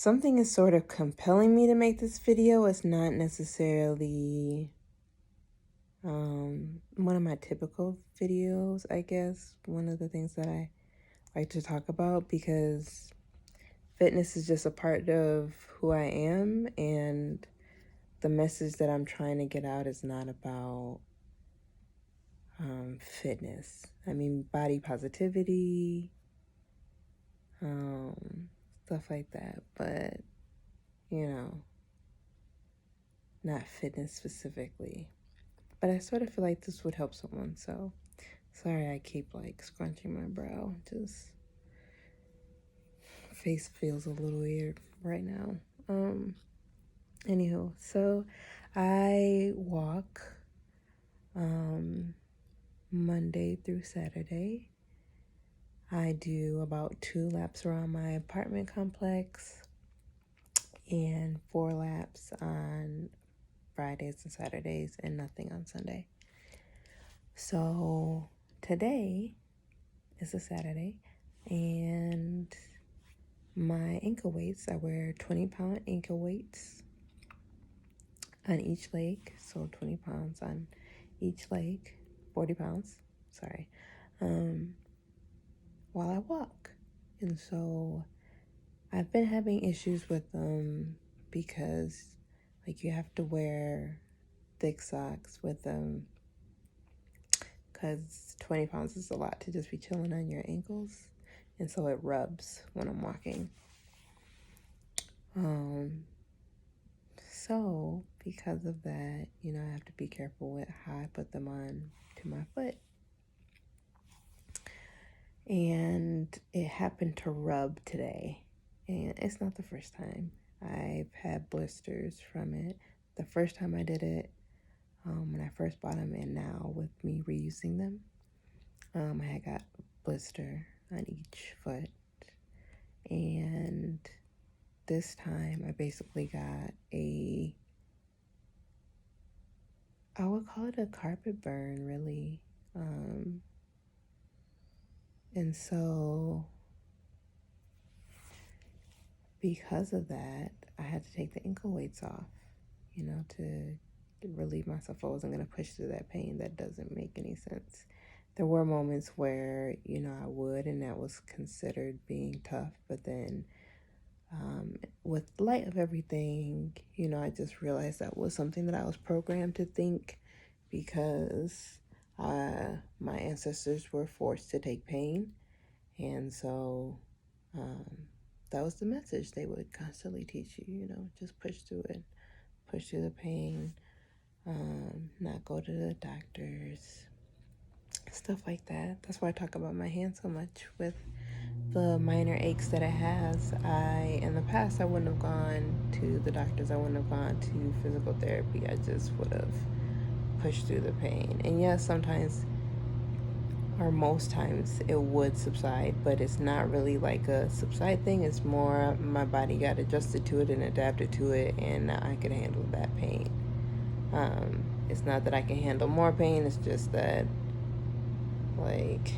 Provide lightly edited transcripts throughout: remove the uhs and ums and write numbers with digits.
something is sort of compelling me to make this video. It's not necessarily one of my typical videos, I guess. One of the things that I like to talk about, because fitness is just a part of who I am, and the message that I'm trying to get out is not about fitness. I mean, body positivity, stuff like that, but not fitness specifically. But I sort of feel like this would help someone, so sorry I keep like scrunching my brow. Just face feels a little weird right now. Anywho, so I walk Monday through Saturday. I do about 2 laps around my apartment complex and 4 laps on Fridays and Saturdays, and nothing on Sunday. So today is a Saturday, and my ankle weights, I wear 20-pound ankle weights on each leg, so 20 pounds on each leg, 40 pounds, sorry, while I walk. And so I've been having issues with them because like you have to wear thick socks with them, because 20 pounds is a lot to just be chilling on your ankles, and so it rubs when I'm walking. So because of that, I have to be careful with how I put them on to my foot. And it happened to rub today, and it's not the first time. I've had blisters from it. The first time I did it, when I first bought them, and now with me reusing them, I had got a blister on each foot. And this time I basically got I would call it a carpet burn, really. And so because of that, I had to take the ankle weights off, to relieve myself. I wasn't going to push through that pain. That doesn't make any sense. There were moments where, I would, and that was considered being tough. But then with light of everything, I just realized that was something that I was programmed to think, because my ancestors were forced to take pain. And so that was the message they would constantly teach you, just push through it, push through the pain, not go to the doctors, stuff like that. That's why I talk about my hand so much with the minor aches that it has. In the past, I wouldn't have gone to the doctors. I wouldn't have gone to physical therapy. I just would have pushed through the pain. And yes, sometimes, or most times, it would subside, but it's not really like a subside thing. It's more my body got adjusted to it and adapted to it, and now I can handle that pain. It's not that I can handle more pain. It's just that, like,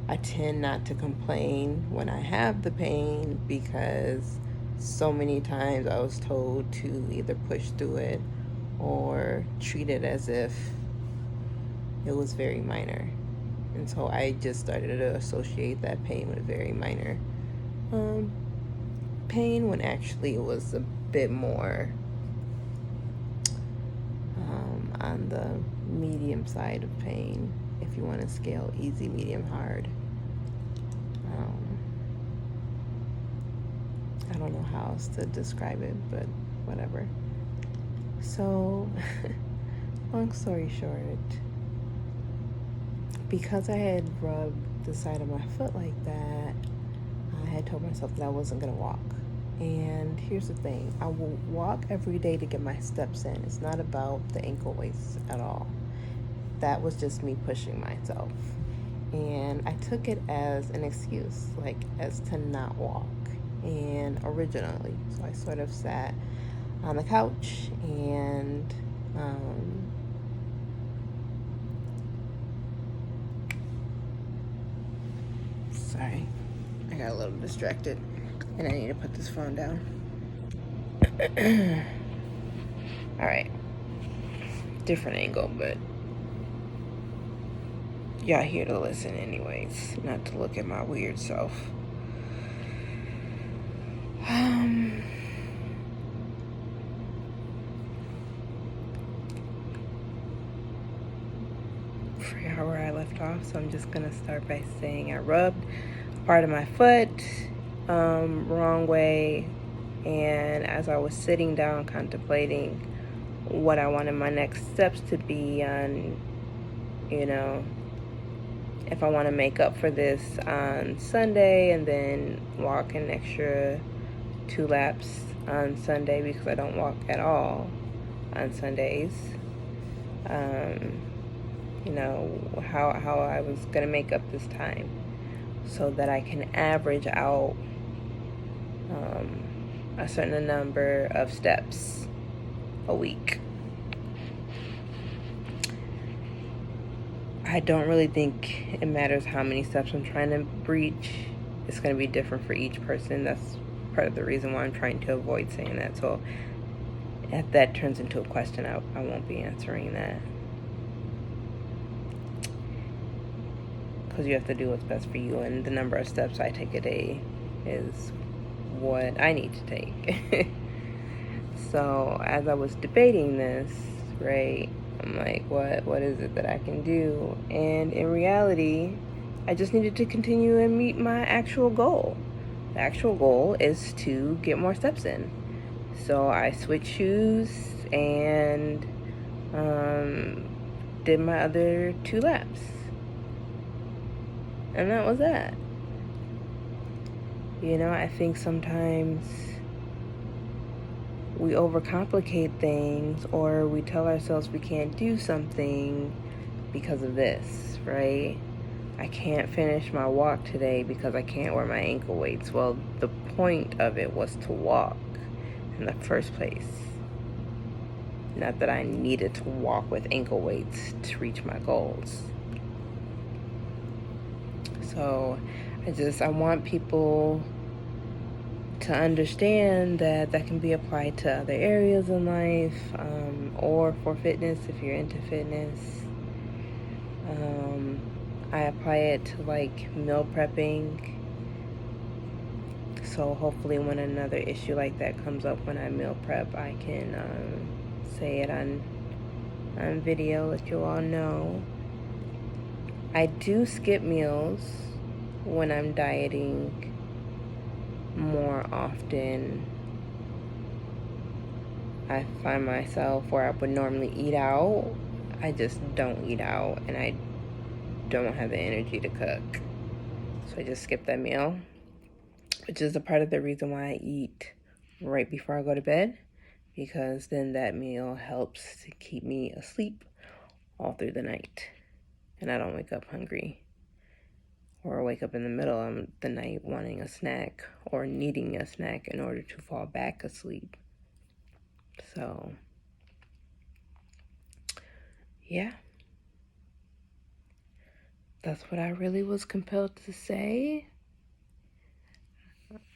I tend not to complain when I have the pain, because so many times I was told to either push through it or treat it as if it was very minor. And so I just started to associate that pain with a very minor pain, when actually it was a bit more on the medium side of pain, if you want to scale easy, medium, hard. I don't know how else to describe it, but whatever. So, long story short, because I had rubbed the side of my foot like that, I had told myself that I wasn't going to walk. And here's the thing, I will walk every day to get my steps in. It's not about the ankle weights at all. That was just me pushing myself. And I took it as an excuse, like as to not walk. And originally, so I sort of sat on the couch and sorry, I got a little distracted. And I need to put this phone down. Alright. Different angle, but y'all here to listen anyways, not to look at my weird self. Forgot where I left off, so I'm just gonna start by saying I rubbed part of my foot wrong way, and as I was sitting down contemplating what I wanted my next steps to be on, you know, if I want to make up for this on Sunday and then walk an extra 2 laps on Sunday because I don't walk at all on Sundays. You know, how I was going to make up this time so that I can average out a certain number of steps a week. I don't really think it matters how many steps I'm trying to reach. It's going to be different for each person. That's part of the reason why I'm trying to avoid saying that. So if that turns into a question, I won't be answering that. Because you have to do what's best for you, and the number of steps I take a day is what I need to take. So as I was debating this, right, I'm like, what is it that I can do? And in reality, I just needed to continue and meet my actual goal. The actual goal is to get more steps in. So I switched shoes and did my other 2 laps. And that was that. You know, I think sometimes we overcomplicate things, or we tell ourselves we can't do something because of this, right? I can't finish my walk today because I can't wear my ankle weights. Well, the point of it was to walk in the first place. Not that I needed to walk with ankle weights to reach my goals. So I want people to understand that can be applied to other areas in life, or for fitness if you're into fitness. I apply it to like meal prepping. So hopefully when another issue like that comes up when I meal prep, I can say it on video, let you all know. I do skip meals when I'm dieting more often. I find myself where I would normally eat out, I just don't eat out, and I don't have the energy to cook. So I just skip that meal, which is a part of the reason why I eat right before I go to bed, because then that meal helps to keep me asleep all through the night, and I don't wake up hungry or wake up in the middle of the night wanting a snack or needing a snack in order to fall back asleep. So yeah, that's what I really was compelled to say.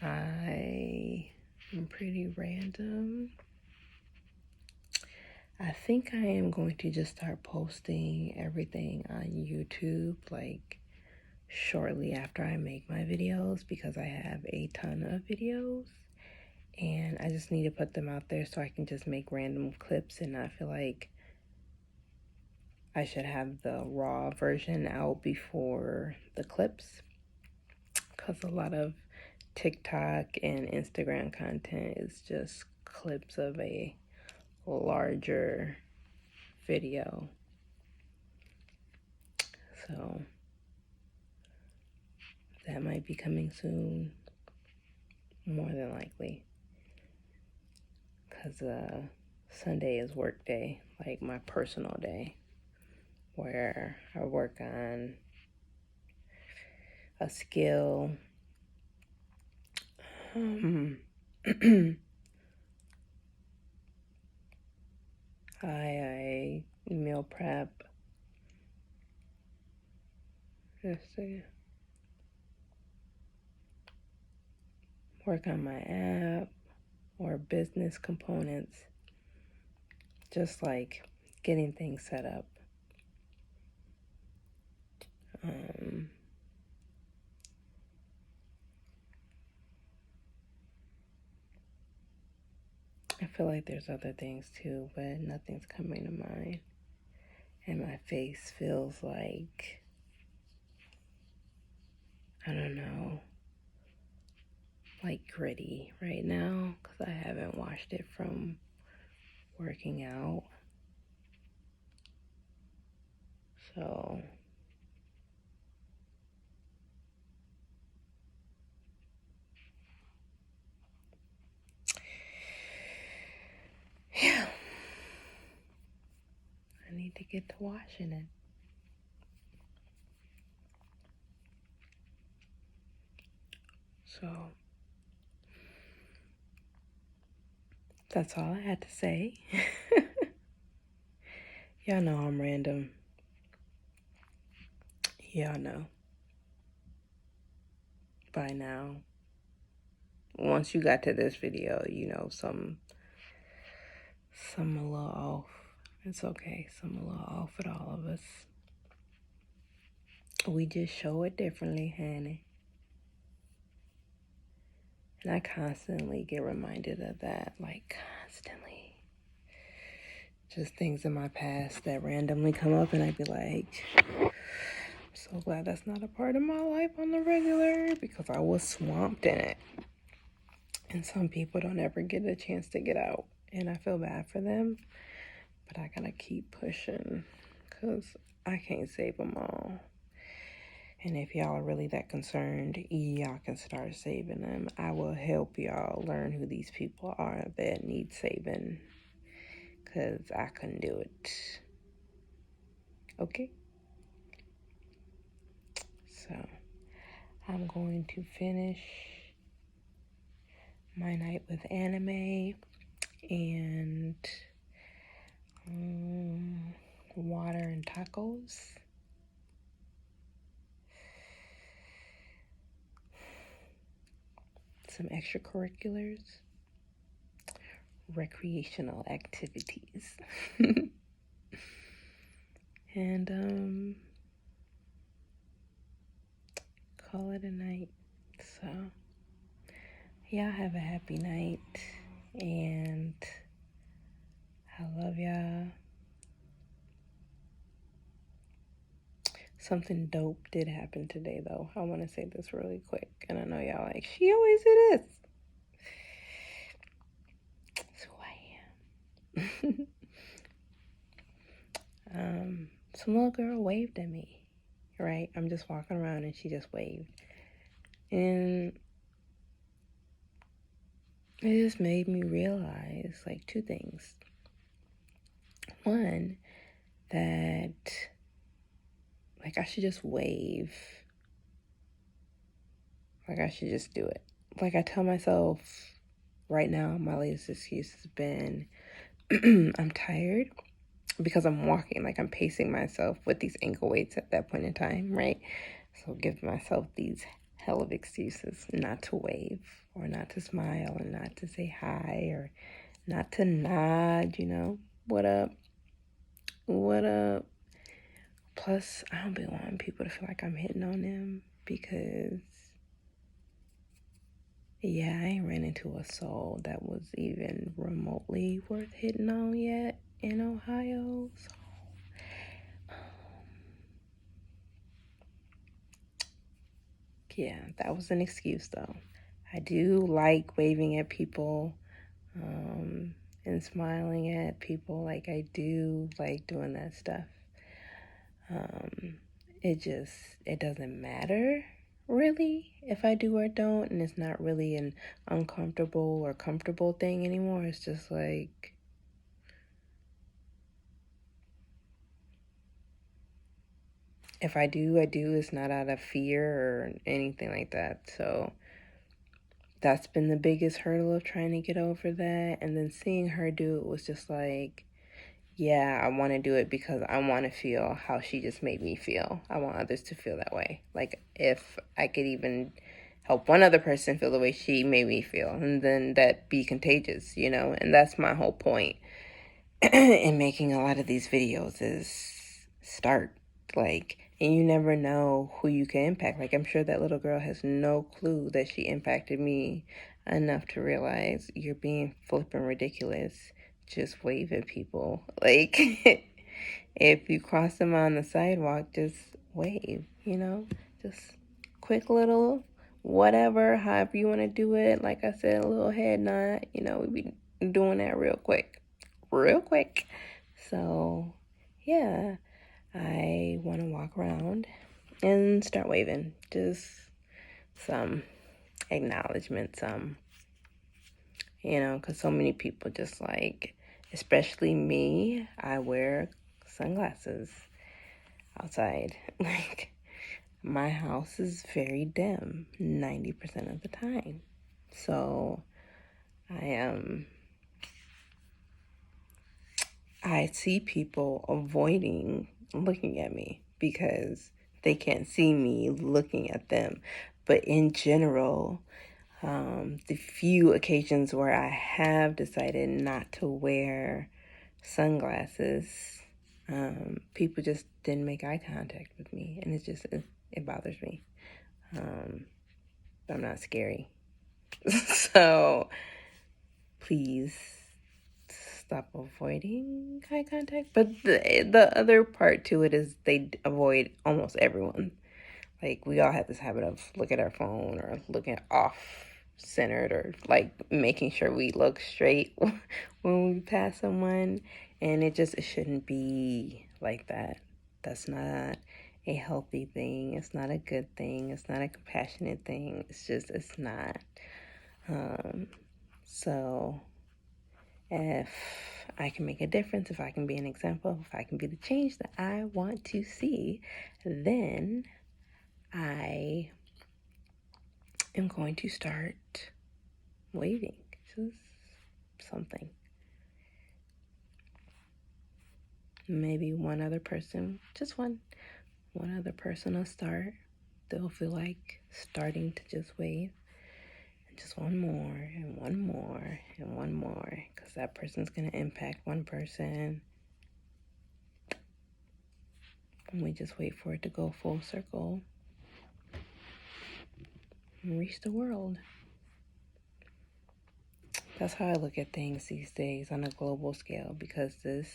I am pretty random. I think I am going to just start posting everything on YouTube like shortly after I make my videos, because I have a ton of videos and I just need to put them out there so I can just make random clips and not feel like I should have the raw version out before the clips, because a lot of TikTok and Instagram content is just clips of a larger video. So that might be coming soon, more than likely, because Sunday is work day, like my personal day, where I work on a skill. I meal prep. Let's see. work on my app or business components, just like getting things set up. I feel like there's other things too, but nothing's coming to mind. And my face feels like, I don't know, like gritty right now because I haven't washed it from working out. So yeah, I need to get to washing it. So that's all I had to say. Y'all know I'm random. Y'all know by now. Once you got to this video, you know some a little off. It's okay. Some a little off with all of us. We just show it differently, honey. And I constantly get reminded of that, like constantly. Just things in my past that randomly come up and I'd be like, I'm so glad that's not a part of my life on the regular because I was swamped in it. And some people don't ever get a chance to get out. And I feel bad for them, but I gotta keep pushing because I can't save them all. And if y'all are really that concerned, y'all can start saving them. I will help y'all learn who these people are that need saving because I couldn't do it. Okay? So I'm going to finish my night with anime and water and tacos. Some extracurriculars, recreational activities. And call it a night. So y'all have a happy night, and I love y'all. Something dope did happen today, though. I want to say this really quick, and I know y'all like, she always do this. That's who I am. Some little girl waved at me, right? I'm just walking around, and she just waved. And it just made me realize, like, two things. One, that, like, I should just wave. Like, I should just do it. Like, I tell myself right now, my latest excuse has been, I'm tired because I'm walking, like, I'm pacing myself with these ankle weights at that point in time, right? So give myself these hell of excuses not to wave or not to smile or not to say hi or not to nod, you know, what up? What up? Plus, I don't be wanting people to feel like I'm hitting on them because, yeah, I ain't ran into a soul that was even remotely worth hitting on yet in Ohio. So, yeah, that was an excuse though. I do like waving at people and smiling at people. Like, I do like doing that stuff. It doesn't matter really if I do or don't, and it's not really an uncomfortable or comfortable thing anymore. It's just like, if I do, I do. It's not out of fear or anything like that. So that's been the biggest hurdle of trying to get over that. And then seeing her do it was just like, yeah, I want to do it because I want to feel how she just made me feel. I want others to feel that way. Like, if I could even help one other person feel the way she made me feel, and then that be contagious, you know? And that's my whole point in making a lot of these videos is start. Like, and you never know who you can impact. Like, I'm sure that little girl has no clue that she impacted me enough to realize you're being flipping ridiculous. Just wave at people. Like, if you cross them on the sidewalk, just wave, you know? Just quick little whatever, however you want to do it. Like I said, a little head nod, you know, we be doing that real quick. Real quick. So, yeah, I want to walk around and start waving. Just some acknowledgement, you know, because so many people just like, especially me, I wear sunglasses outside. Like, my house is very dim 90% of the time. So I see people avoiding looking at me because they can't see me looking at them. But in general, the few occasions where I have decided not to wear sunglasses, people just didn't make eye contact with me, and it bothers me. I'm not scary. So please stop avoiding eye contact. But the other part to it is they avoid almost everyone. Like, we all have this habit of looking at our phone or looking off centered, or like making sure we look straight when we pass someone, and it shouldn't be like that. That's not a healthy thing. It's not a good thing. It's not a compassionate thing. It's not. So if I can make a difference, if I can be an example, if I can be the change that I want to see, then I am going to start waving. Just something. Maybe one other person, just one other person will start. They'll feel like starting to just wave. And just one more, and one more, and one more. Because that person's going to impact one person. And we just wait for it to go full circle and reach the world. That's how I look at things these days on a global scale, because this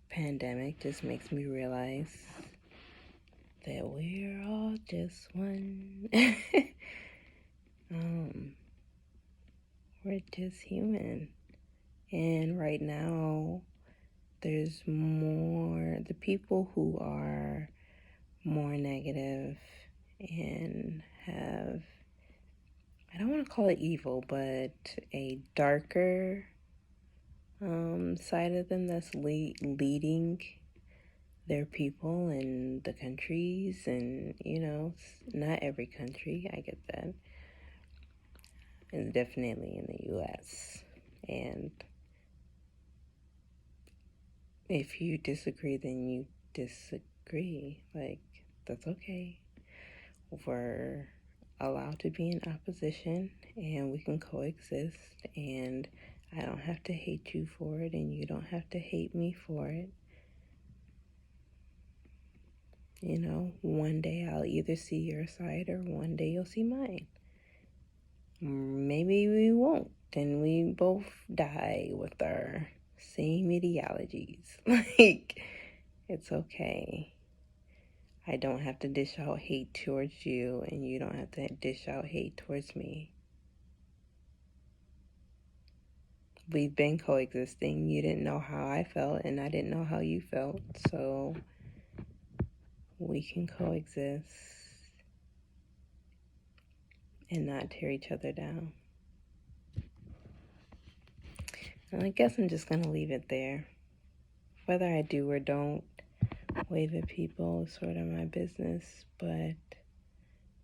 pandemic just makes me realize that we're all just one. We're just human. And right now, there's the people who are more negative and have, I don't want to call it evil, but a darker side of them that's leading their people in the countries, and, you know, not every country, I get that. It's definitely in the U.S. And if you disagree, then you disagree. Like, that's okay. We're allowed to be in opposition, and we can coexist, and I don't have to hate you for it, and you don't have to hate me for it. You know, one day I'll either see your side, or one day you'll see mine. Maybe we won't. Then we both die with our same ideologies. Like, it's okay. I don't have to dish out hate towards you, and you don't have to dish out hate towards me. We've been coexisting. You didn't know how I felt, and I didn't know how you felt. So we can coexist and not tear each other down. And I guess I'm just going to leave it there. Whether I do or don't wave at people is sort of my business, but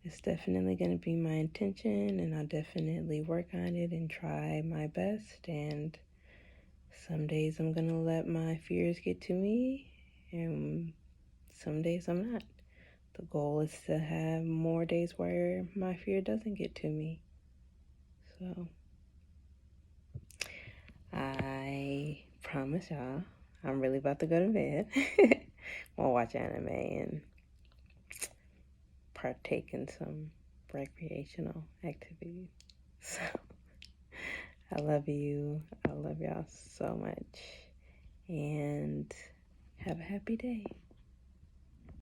it's definitely going to be my intention, and I'll definitely work on it and try my best. And some days I'm going to let my fears get to me, and some days I'm not. The goal is to have more days where my fear doesn't get to me. So I promise y'all, I'm really about to go to bed. I'll watch anime and partake in some recreational activities. So I love you. I love y'all so much. And have a happy day.